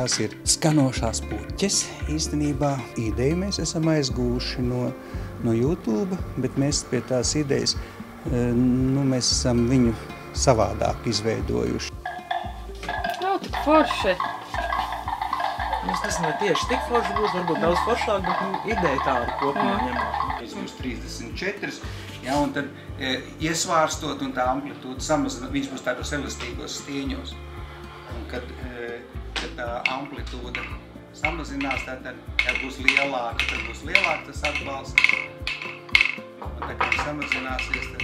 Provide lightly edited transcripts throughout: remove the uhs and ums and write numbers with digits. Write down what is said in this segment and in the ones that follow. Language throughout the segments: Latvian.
tās ir skanošās puķes. Īstenībā ideju mēs esam aizgūši no YouTube, bet mēs pie tās idejas, mēs esam viņu savādāk izveidojuši. Nav tik forši. Es nezinu, vai tieši tik forši būs, varbūt daudz foršāk, bet ideja tāda kopumā ņemot. Mums 34, ja, un tad iesvārstot un tā amplitūda samazināt, viņš būs tādos elastīgos stieņos. Un kad tā amplitūda samazinās, tad būs lielāka, tas atbalsts. Un tā kā samazināsies, tad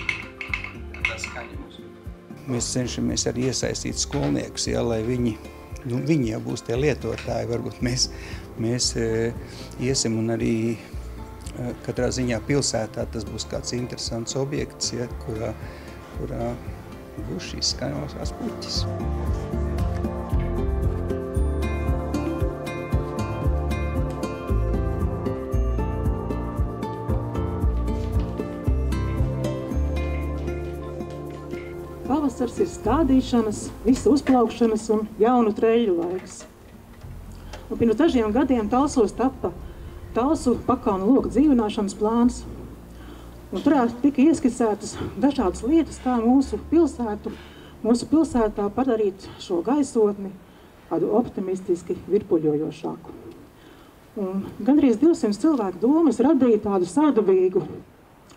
tā skaņa būs. Mēs cenšamies arī iesaistīt skolniekus, ja, lai viņi jau būs tie lietotāji, varbūt mēs iesim un arī katrā ziņā pilsētā tas būs kāds interesants objekts, ja, kurā būs šīs skaņosās puķes. Pavasars ir stādīšanas, visu uzplaukšanas un jaunu treļu laiks. Un pirms dažiem gadiem Talsos tappa Talsu pakalnu loku dzīvināšanas plāns. Un turā tika ieskicētas dažādas lietas, kā mūsu pilsētā padarīt šo gaisotni kādu optimistiski virpuļojošāku. Un gandrīz 200 cilvēku domas radīja tādu sādabīgu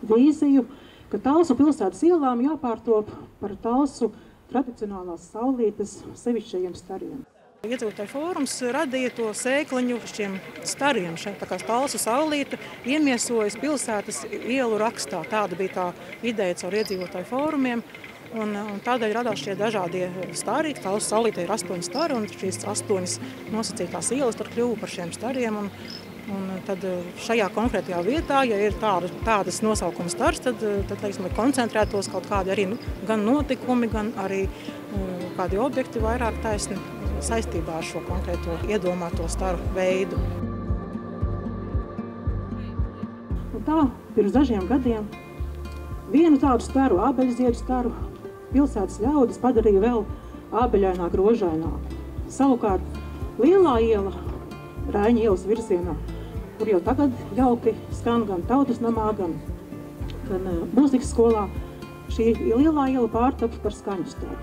vīziju, ka Talsu pilsētas ielām jāpārtop par Talsu tradicionālās saulītes sevišķajiem stariem. Iedzīvotāju fórums radīja to sēkliņu šiem stariem. Šeit tā kā Talsu saulīte iemiesojas pilsētas ielu rakstā. Tāda bija tā ideja caur iedzīvotāju fórumiem. Un tādēļ radās šie dažādie stari. Talsu saulīte ir 8 stari, un šīs 8 nosacītās ielas tad kļuva par šiem stariem. Un tad šajā konkrētajā vietā, ja ir tādas nosaukuma stars, tad teiksim, lai koncentrētos kaut kādi arī gan notikumi, gan arī kādi objekti vairāk taisni saistībā ar šo konkrēto iedomāto staru veidu. Un tā, pirms dažiem gadiem, vienu tādu staru, ābeļziedu staru, pilsētas ļaudis padarīja vēl ābeļaināk, rožaināk. Savukārt lielā iela, Raiņa ielas virzienā, kur jau tagad jauki skan gan Tautas namā, gan mūzikas skolā, šī lielā iela pārtapa par skaņu staru.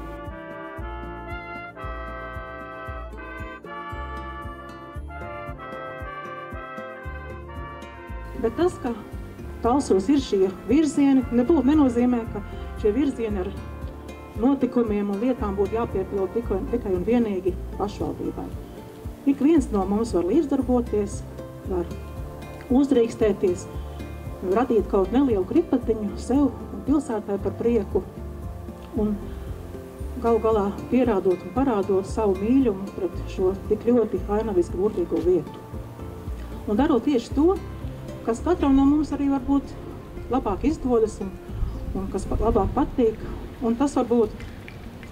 Bet tas, ka Talsos ir šie virzieni, nebūtu nenozīmē, ka šie virzieni ar notikumiem un lietām būtu jāpiepilda tikai un vienīgi pašvaldībai. Ik viens no mums var līdzdarboties, var uzdrīkstēties, radīt kaut nelielu kripatiņu sev un pilsētai par prieku un galu galā pierādot un parādot savu mīļumu pret šo tik ļoti ainaviski burvīgo vietu. Un darot tieši to, kas katram no mums arī varbūt labāk izdodas un kas labāk patīk, un tas var būt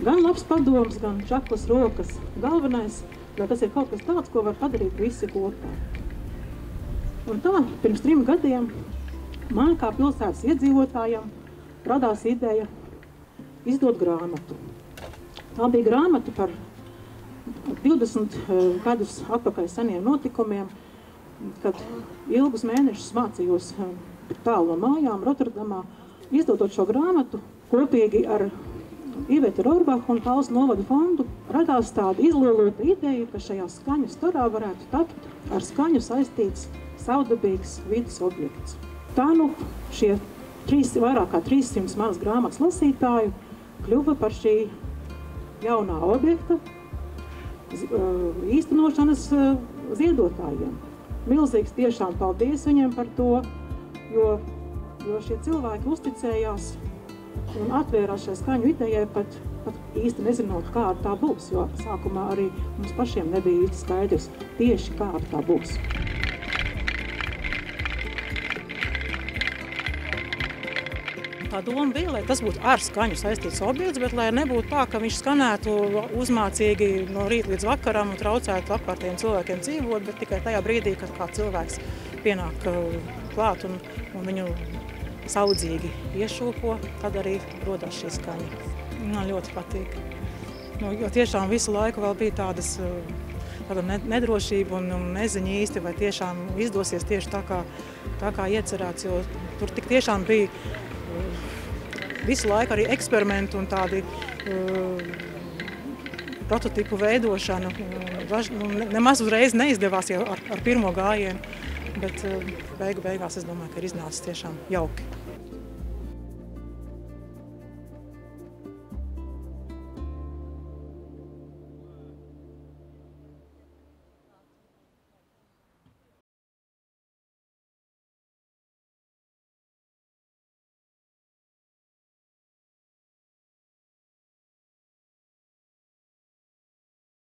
gan labs padoms, gan čaklas rokas. Galvenais, lai tas ir kaut kas tāds, ko var padarīt visi kopā. Un tā, pirms 3 gadiem man kā pilsētas iedzīvotājiem radās ideja izdot grāmatu. Tā bija grāmata par 20 gadus atpakaļ seniem notikumiem, kad ilgus mēnešus mācījos tālu no mājām Rotterdamā. Izdodot šo grāmatu kopīgi ar Iveti Rorbahu un Talsu novada fondu, radās tāda izlolota ideja, ka šajā skaņu starā varētu tapt ar skaņu saistīts savdabīgs vidas objekts. Tā šie vairāk kā 300 manas grāmatas lasītāju kļuva par šī jaunā objekta īstenošanas ziedotājiem. Milzīgs tiešām paldies viņiem par to, jo šie cilvēki uzticējās un atvērās šai skaņu idejai pat īsti nezinot, kāda tā būs, jo sākumā arī mums pašiem nebija īsti skaidrs tieši kāda tā būs. Tā doma bija, lai tas būtu ar skaņu saistīts objekts, bet lai nebūtu tā, ka viņš skanētu uzmācīgi no rīta līdz vakaram un traucētu apkārtējiem cilvēkiem dzīvot, bet tikai tajā brīdī, kad kā cilvēks pienāk klāt un viņu saudzīgi iešūpo, tad arī rodās šī skaņa. Man ļoti patīk. Jo tiešām visu laiku vēl bija tādas tāda nedrošība un neziņa īsti, vai tiešām izdosies tieši tā kā iecerēts, jo tur tik tiešām bija visu laiku arī eksperimenti un tādi prototipu veidošana. Nemaz uzreiz neizdevās jau ar pirmo gājienu, bet beigās es domāju, ka ir iznācis tiešām jauki.